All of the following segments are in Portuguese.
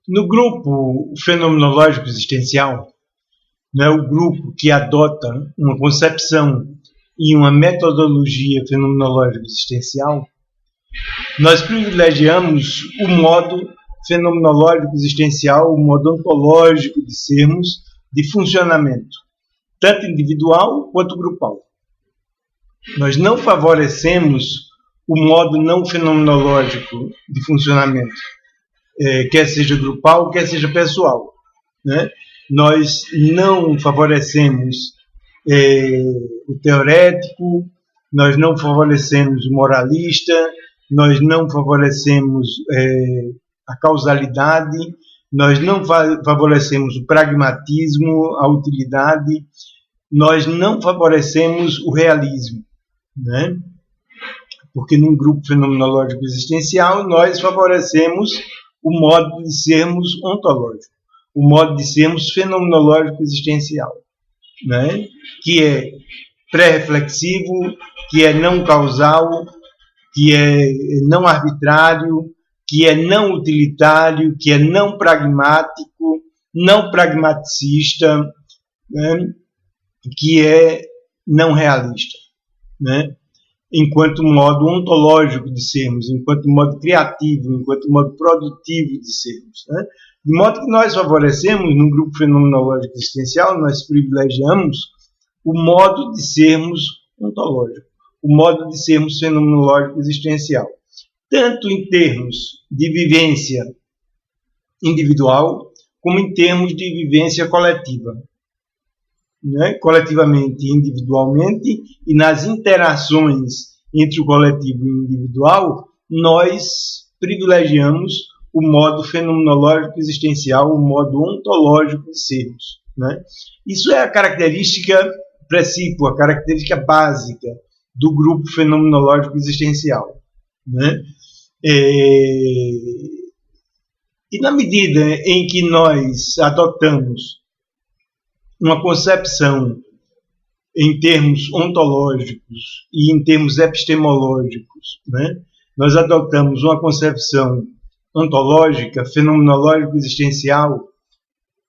No grupo fenomenológico existencial, não é o grupo que adota uma concepção e uma metodologia fenomenológica existencial, nós privilegiamos o modo fenomenológico existencial, o modo ontológico de sermos, de funcionamento, tanto individual quanto grupal. Nós não favorecemos o modo não fenomenológico de funcionamento, quer seja grupal, quer seja pessoal, né? Nós não favorecemos o teorético, nós não favorecemos o moralista, nós não favorecemos a causalidade, nós não favorecemos o pragmatismo, a utilidade, nós não favorecemos o realismo, né? Porque num grupo fenomenológico existencial nós favorecemos o modo de sermos ontológico, o modo de sermos fenomenológico existencial, né? Que é pré-reflexivo, que é não causal, que é não arbitrário, que é não utilitário, que é não pragmático, não pragmaticista, né? Que é não realista, né? Enquanto modo ontológico de sermos, enquanto modo criativo, enquanto modo produtivo de sermos, né? De modo que nós favorecemos, no grupo fenomenológico existencial, nós privilegiamos o modo de sermos ontológico, o modo de sermos fenomenológico existencial, tanto em termos de vivência individual, como em termos de vivência coletiva, né? Coletivamente e individualmente, e nas interações entre o coletivo e o individual, nós privilegiamos o modo fenomenológico existencial, o modo ontológico de sermos, né? Isso é a característica precípua, a característica básica do grupo fenomenológico existencial, né? E na medida em que nós adotamos uma concepção em termos ontológicos e em termos epistemológicos, né? Nós adotamos uma concepção ontológica, fenomenológica, existencial,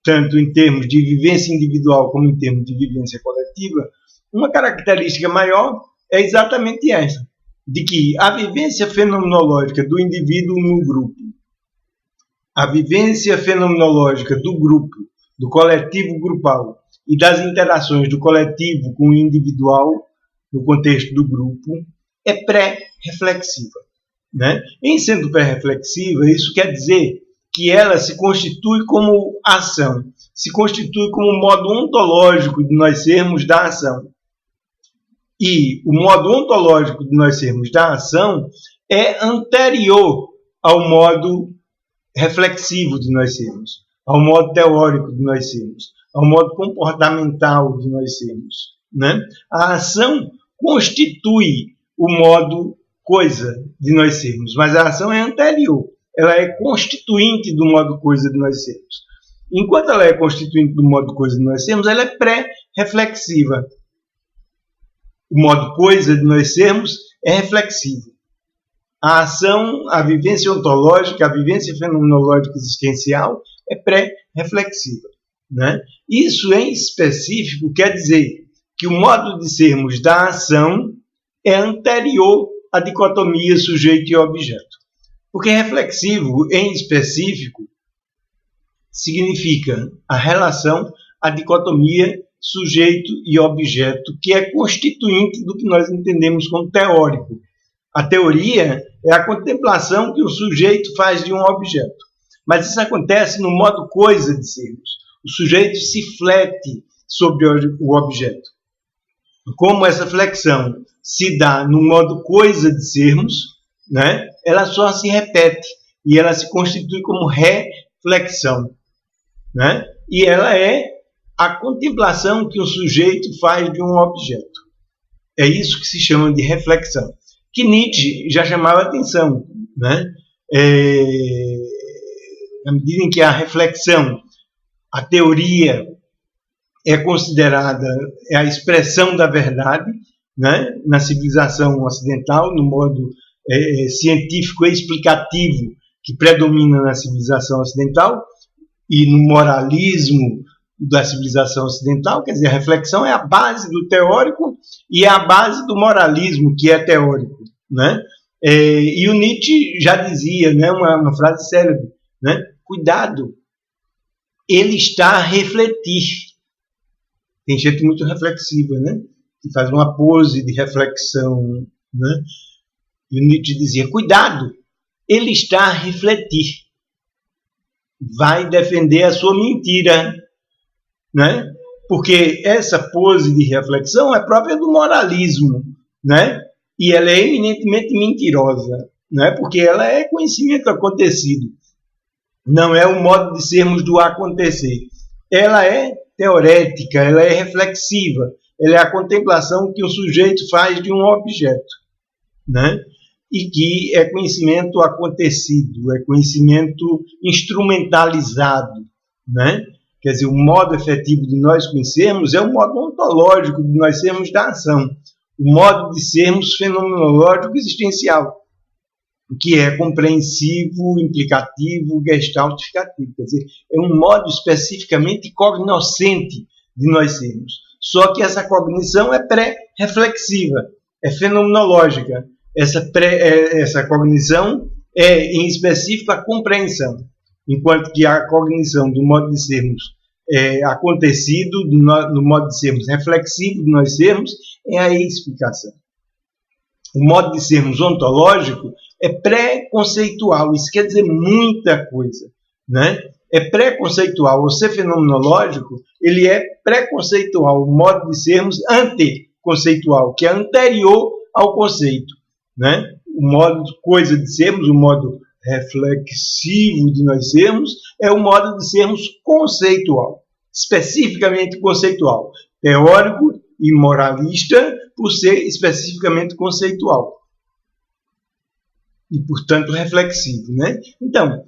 tanto em termos de vivência individual como em termos de vivência coletiva. Uma característica maior é exatamente essa, de que a vivência fenomenológica do indivíduo no grupo, a vivência fenomenológica do grupo, do coletivo grupal e das interações do coletivo com o individual no contexto do grupo é pré-reflexiva, né? Em sendo pré-reflexiva, isso quer dizer que ela se constitui como ação, se constitui como modo ontológico de nós sermos da ação. E o modo ontológico de nós sermos da ação é anterior ao modo reflexivo de nós sermos, ao modo teórico de nós sermos, ao modo comportamental de nós sermos, né? A ação constitui o modo coisa de nós sermos, mas a ação é anterior, ela é constituinte do modo coisa de nós sermos. Enquanto ela é constituinte do modo coisa de nós sermos, ela é pré-reflexiva. O modo coisa de nós sermos é reflexivo. A ação, a vivência ontológica, a vivência fenomenológica existencial é pré-reflexiva, né? Isso em específico quer dizer que o modo de sermos da ação é anterior à dicotomia sujeito e objeto. Porque reflexivo, em específico, significa a relação, a dicotomia sujeito e objeto, que é constituinte do que nós entendemos como teórico. A teoria é a contemplação que o sujeito faz de um objeto. Mas isso acontece no modo coisa de sermos. O sujeito se flete sobre o objeto. Como essa flexão se dá no modo coisa de sermos, né? Ela só se repete e ela se constitui como reflexão, né? E ela é a contemplação que o sujeito faz de um objeto. É isso que se chama de reflexão, que Nietzsche já chamava atenção, né? Na medida em que a reflexão, a teoria é considerada a expressão da verdade, né? Na civilização ocidental, no modo científico e explicativo que predomina na civilização ocidental e no moralismo da civilização ocidental. Quer dizer, a reflexão é a base do teórico e é a base do moralismo, que é teórico, né? E o Nietzsche já dizia, né, uma frase célebre, né? Cuidado, ele está a refletir. Tem gente muito reflexiva, né? Que faz uma pose de reflexão, né? E o Nietzsche dizia, cuidado, ele está a refletir. Vai defender a sua mentira, né? Porque essa pose de reflexão é própria do moralismo, né? E ela é eminentemente mentirosa, né? Porque ela é conhecimento acontecido. Não é o modo de sermos do acontecer. Ela é teorética, ela é reflexiva, ela é a contemplação que o sujeito faz de um objeto, né? E que é conhecimento acontecido, é conhecimento instrumentalizado, né? Quer dizer, o modo efetivo de nós conhecermos é o modo ontológico de nós sermos da ação, o modo de sermos fenomenológico existencial, que é compreensivo, implicativo, gestaltificativo. Quer dizer, é um modo especificamente cognoscente de nós sermos. Só que essa cognição é pré-reflexiva, é fenomenológica. Essa cognição é, em específico, a compreensão, enquanto que a cognição do modo de sermos acontecido, no modo de sermos reflexivo de nós sermos, é a explicação. O modo de sermos ontológico é pré-conceitual. Isso quer dizer muita coisa, né? É pré-conceitual. O ser fenomenológico, ele é pré-conceitual. O modo de sermos anteconceitual, que é anterior ao conceito, né? O modo de coisa de sermos, o modo reflexivo de nós sermos, é o modo de sermos conceitual, especificamente conceitual, teórico e moralista, por ser especificamente conceitual e, portanto, reflexivo, né? Então,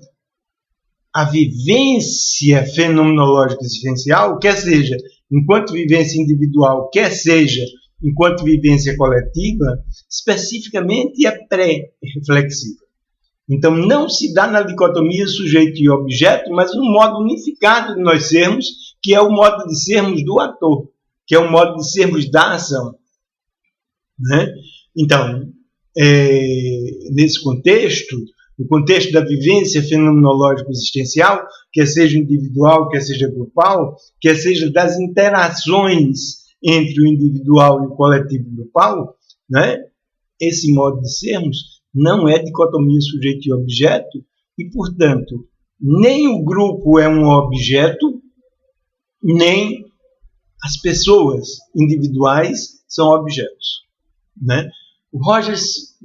a vivência fenomenológica existencial, quer seja enquanto vivência individual, quer seja enquanto vivência coletiva, especificamente é pré-reflexiva. Então, não se dá na dicotomia sujeito e objeto, mas no modo unificado de nós sermos, que é o modo de sermos do ator, que é o modo de sermos da ação, né? Então, nesse contexto, no contexto da vivência fenomenológico-existencial, quer seja individual, quer seja grupal, quer seja das interações entre o individual e o coletivo grupal, né? Esse modo de sermos não é dicotomia sujeito e objeto, e, portanto, nem o grupo é um objeto, nem as pessoas individuais são objetos, né? O Rogers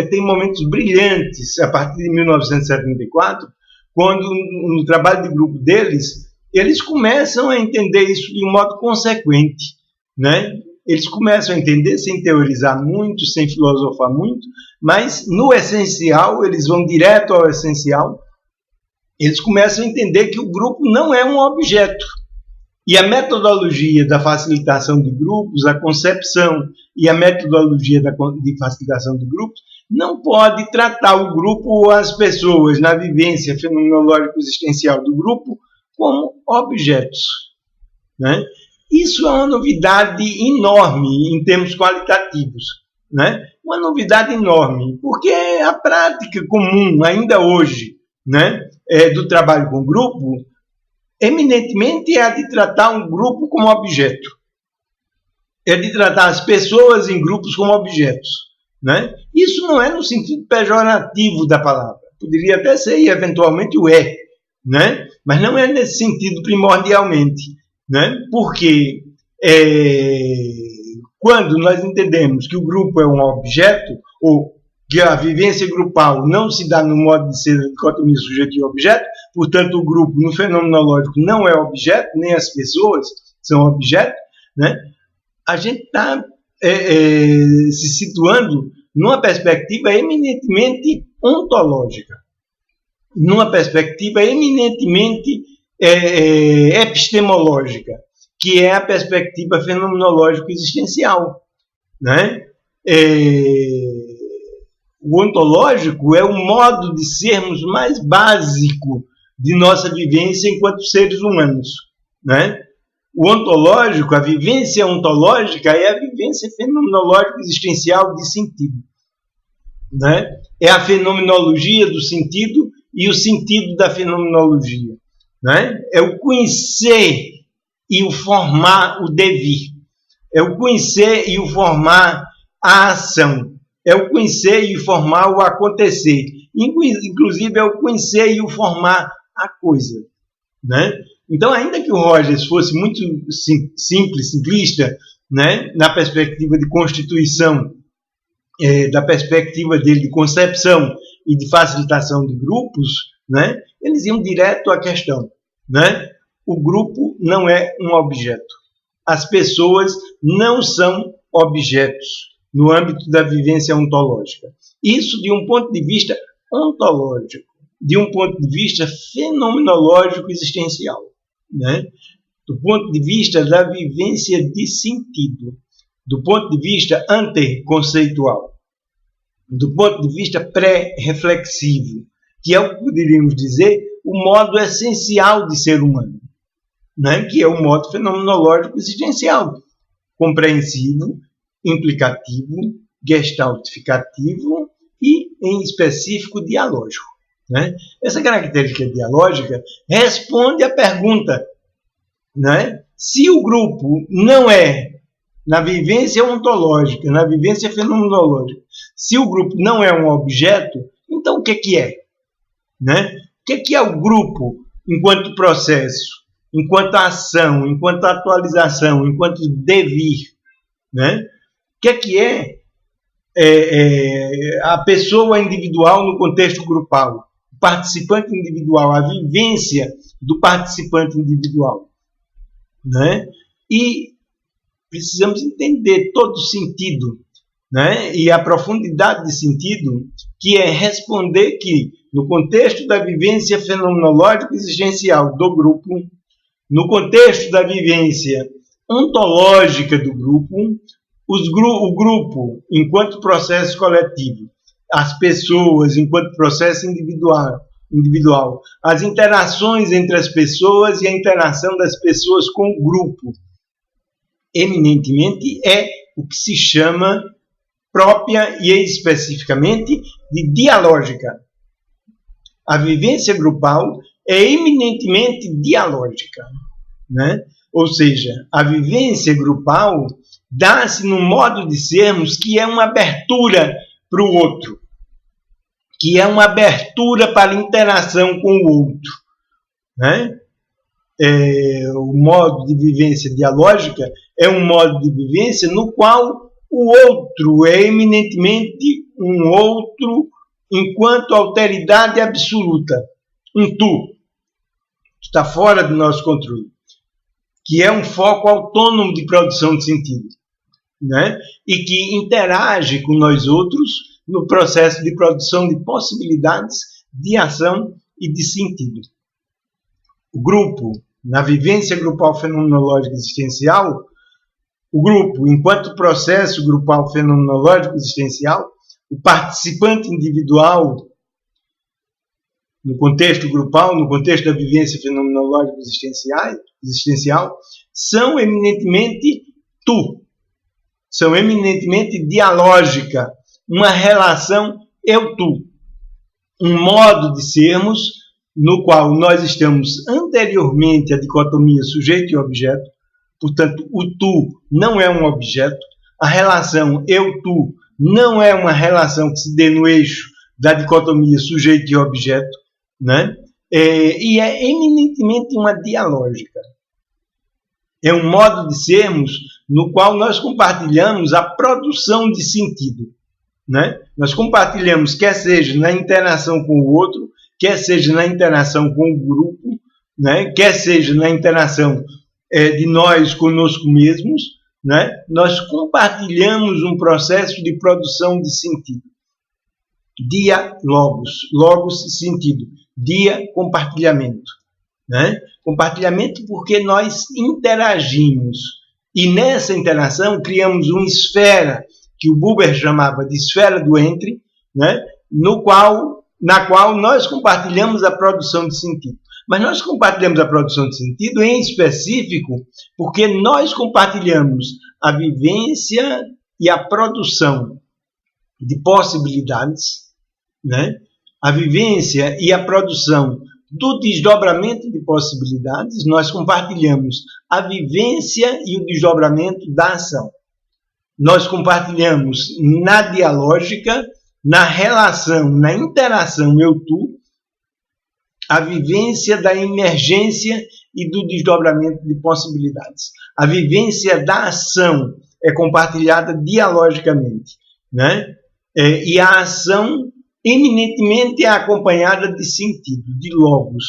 tem momentos brilhantes a partir de 1974, quando no trabalho de grupo deles, eles começam a entender isso de um modo consequente, né? Eles começam a entender sem teorizar muito, sem filosofar muito, mas no essencial, eles vão direto ao essencial, eles começam a entender que o grupo não é um objeto. E a metodologia da facilitação de grupos, a concepção e a metodologia de facilitação de grupos, não pode tratar o grupo ou as pessoas na vivência fenomenológico-existencial do grupo como objetos, né? Isso é uma novidade enorme em termos qualitativos, né? Uma novidade enorme, porque a prática comum ainda hoje, né, do trabalho com grupo, eminentemente é a de tratar um grupo como objeto. É de tratar as pessoas em grupos como objetos, né? Isso não é no sentido pejorativo da palavra. Poderia até ser, e eventualmente o é, né? Mas não é nesse sentido primordialmente, né? Porque quando nós entendemos que o grupo é um objeto, ou que a vivência grupal não se dá no modo de ser dicotomia sujeito e objeto, portanto, o grupo no fenomenológico não é objeto, nem as pessoas são objeto, né? A gente está se situando numa perspectiva eminentemente ontológica, numa perspectiva eminentemente epistemológica, que é a perspectiva fenomenológico-existencial, né? O ontológico é o modo de sermos mais básico de nossa vivência enquanto seres humanos, né? O ontológico, a vivência ontológica é a vivência fenomenológica existencial de sentido, né? É a fenomenologia do sentido e o sentido da fenomenologia, né? É o conhecer e o formar o devir. É o conhecer e o formar a ação. É o conhecer e o formar o acontecer. Inclusive, é o conhecer e o formar a coisa, né? Então, ainda que o Rogers fosse muito simples, simplista, né, na perspectiva de constituição, da perspectiva dele de concepção e de facilitação de grupos, né, eles iam direto à questão, né? O grupo não é um objeto. As pessoas não são objetos no âmbito da vivência ontológica. Isso de um ponto de vista ontológico, de um ponto de vista fenomenológico existencial, né? Do ponto de vista da vivência de sentido, do ponto de vista anteconceitual, do ponto de vista pré-reflexivo, que é o que poderíamos dizer o modo essencial de ser humano, né? Que é o modo fenomenológico existencial, compreensivo, implicativo, gestaltificativo e, em específico, dialógico, né? Essa característica dialógica responde à pergunta, né? Se o grupo não é, na vivência ontológica, na vivência fenomenológica, se o grupo não é um objeto, então o que é? Né? O que é o grupo enquanto processo, enquanto ação, enquanto atualização, enquanto devir, né? O que é a pessoa individual no contexto grupal, o participante individual, a vivência do participante individual, né? E precisamos entender todo o sentido, né? E a profundidade de sentido, que é responder que, no contexto da vivência fenomenológica existencial do grupo, no contexto da vivência ontológica do grupo, o grupo enquanto processo coletivo, as pessoas enquanto processo individual, as interações entre as pessoas e a interação das pessoas com o grupo, eminentemente é o que se chama própria e especificamente de dialógica. A vivência grupal é eminentemente dialógica, né? Ou seja, a vivência grupal dá-se num modo de sermos que é uma abertura para o outro, que é uma abertura para a interação com o outro, né? O modo de vivência dialógica é um modo de vivência no qual o outro é eminentemente um outro enquanto alteridade absoluta, um tu, que está fora do nosso controle, que é um foco autônomo de produção de sentido, né? E que interage com nós outros no processo de produção de possibilidades de ação e de sentido. O grupo, na vivência grupal fenomenológica existencial, o grupo, enquanto processo grupal fenomenológico existencial, o participante individual, no contexto grupal, no contexto da vivência fenomenológica existencial, são eminentemente tu, são eminentemente dialógica, uma relação eu-tu, um modo de sermos no qual nós estamos anteriormente à dicotomia sujeito e objeto, portanto, o tu não é um objeto, a relação eu-tu não é uma relação que se dê no eixo da dicotomia sujeito e objeto, né? E é eminentemente uma dialógica. É um modo de sermos no qual nós compartilhamos a produção de sentido, né? Nós compartilhamos, quer seja na interação com o outro, quer seja na interação com o grupo, né? Quer seja na interação de nós conosco mesmos, né? Nós compartilhamos um processo de produção de sentido. Dia, logos, sentido. Dia, compartilhamento, né? Compartilhamento porque nós interagimos e nessa interação criamos uma esfera que o Buber chamava de esfera do entre, né? Na qual nós compartilhamos a produção de sentido. Mas nós compartilhamos a produção de sentido em específico porque nós compartilhamos a vivência e a produção de possibilidades, né? A vivência e a produção do desdobramento de possibilidades, nós compartilhamos a vivência e o desdobramento da ação. Nós compartilhamos na dialógica, na relação, na interação eu-tu, a vivência da emergência e do desdobramento de possibilidades. A vivência da ação é compartilhada dialogicamente, né? E a ação eminentemente é acompanhada de sentido, de logos,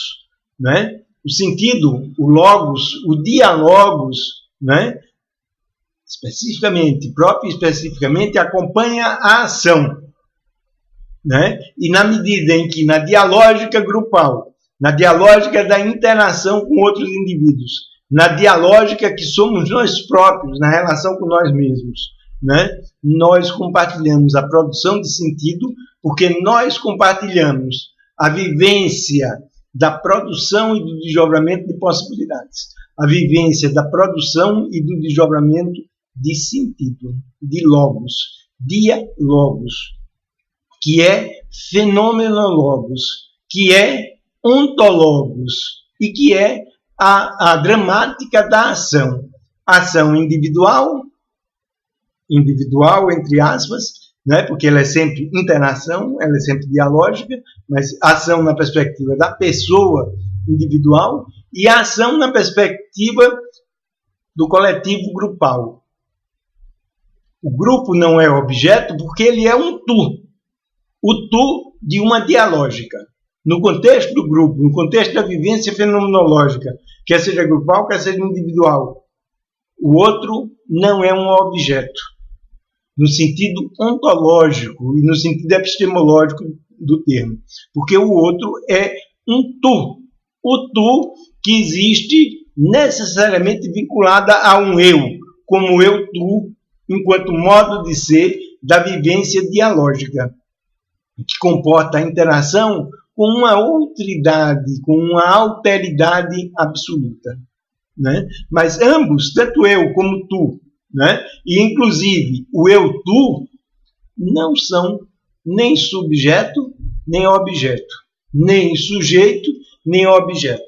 né? O sentido, o logos, o dialogos, né? Especificamente acompanha a ação, né? E na medida em que na dialógica grupal, na dialógica da interação com outros indivíduos, na dialógica que somos nós próprios, na relação com nós mesmos, né? Nós compartilhamos a produção de sentido porque nós compartilhamos a vivência da produção e do desdobramento de possibilidades, a vivência da produção e do desdobramento de sentido, de logos, dialogos, que é fenomenologos, que é ontologos e que é a dramática da ação. Ação individual, entre aspas, né? Porque ela é sempre interação, ela é sempre dialógica, mas ação na perspectiva da pessoa individual e ação na perspectiva do coletivo grupal. O grupo não é objeto porque ele é um tu. O tu de uma dialógica. No contexto do grupo, no contexto da vivência fenomenológica, quer seja grupal, quer seja individual, o outro não é um objeto, no sentido ontológico e no sentido epistemológico do termo, porque o outro é um tu, o tu que existe necessariamente vinculada a um eu, como eu-tu, enquanto modo de ser da vivência dialógica, que comporta a interação com uma outridade, com uma alteridade absoluta, né? Mas ambos, tanto eu como tu, né? E inclusive o eu-tu, não são nem subjeto, nem objeto, nem sujeito, nem objeto,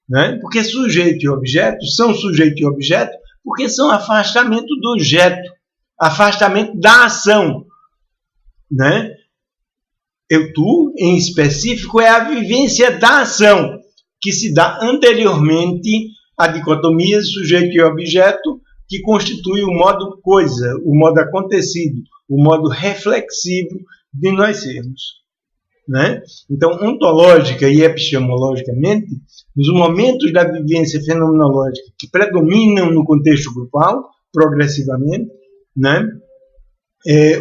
né? Porque sujeito e objeto são sujeito e objeto porque são afastamento do objeto, afastamento da ação, né? Eu-tu, em específico, é a vivência da ação, que se dá anteriormente à dicotomia sujeito e objeto, que constitui o modo coisa, o modo acontecido, o modo reflexivo de nós sermos, né? Então, ontológica e epistemologicamente, nos momentos da vivência fenomenológica que predominam no contexto grupal, progressivamente, né?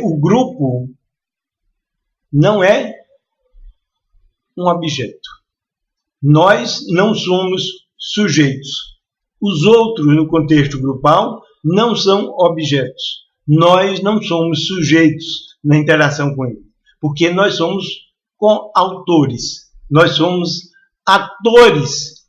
O grupo não é um objeto. Nós não somos sujeitos. Os outros, no contexto grupal, não são objetos. Nós não somos sujeitos na interação com eles, porque nós somos coautores. Nós somos atores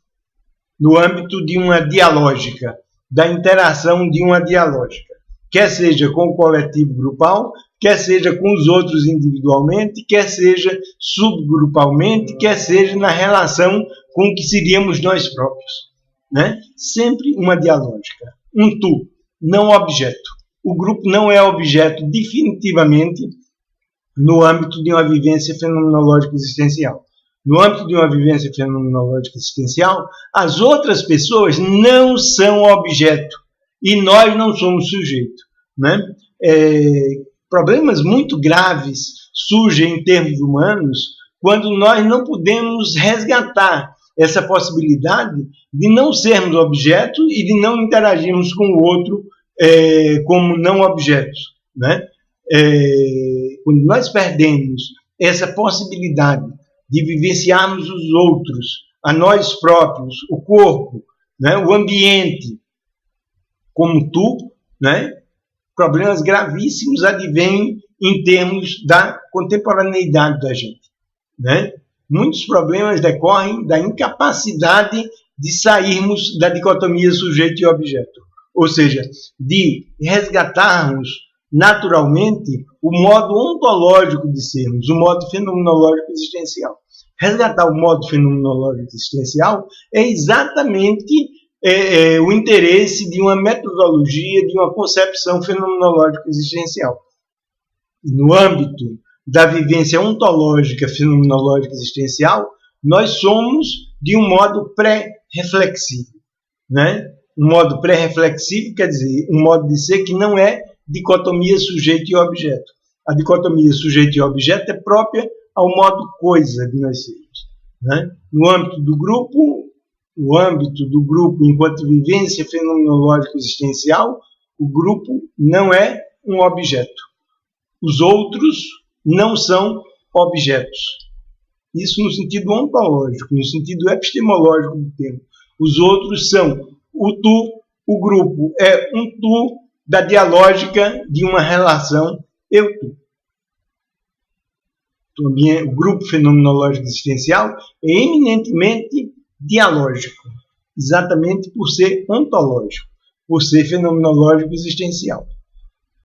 no âmbito de uma dialógica, da interação de uma dialógica, quer seja com o coletivo grupal, quer seja com os outros individualmente, quer seja subgrupalmente, quer seja na relação com o que seríamos nós próprios, né? Sempre uma dialógica, um tu, não objeto. O grupo não é objeto definitivamente no âmbito de uma vivência fenomenológica existencial. No âmbito de uma vivência fenomenológica existencial, as outras pessoas não são objeto e nós não somos sujeito, né? Problemas muito graves surgem em termos humanos quando nós não podemos resgatar essa possibilidade de não sermos objetos e de não interagirmos com o outro como não objetos, né? Quando nós perdemos essa possibilidade de vivenciarmos os outros, a nós próprios, o corpo, né? O ambiente como tu, né? problemas gravíssimos advêm em termos da contemporaneidade da gente, né? Muitos problemas decorrem da incapacidade de sairmos da dicotomia sujeito e objeto, ou seja, de resgatarmos naturalmente o modo ontológico de sermos, o modo fenomenológico existencial. Resgatar o modo fenomenológico existencial é exatamente o interesse de uma metodologia, de uma concepção fenomenológica existencial. No âmbito da vivência ontológica fenomenológica existencial, nós somos de um modo pré-reflexivo, né? Um modo pré-reflexivo quer dizer um modo de ser que não é dicotomia sujeito e objeto. A dicotomia sujeito e objeto é própria ao modo coisa de nós sermos, né? No âmbito do grupo, enquanto vivência fenomenológica existencial, o grupo não é um objeto. Os outros não são objetos. Isso no sentido ontológico, no sentido epistemológico do termo. Os outros são o tu, o grupo é um tu da dialógica de uma relação eu-tu. O grupo fenomenológico existencial é eminentemente dialógico, exatamente por ser ontológico, por ser fenomenológico existencial.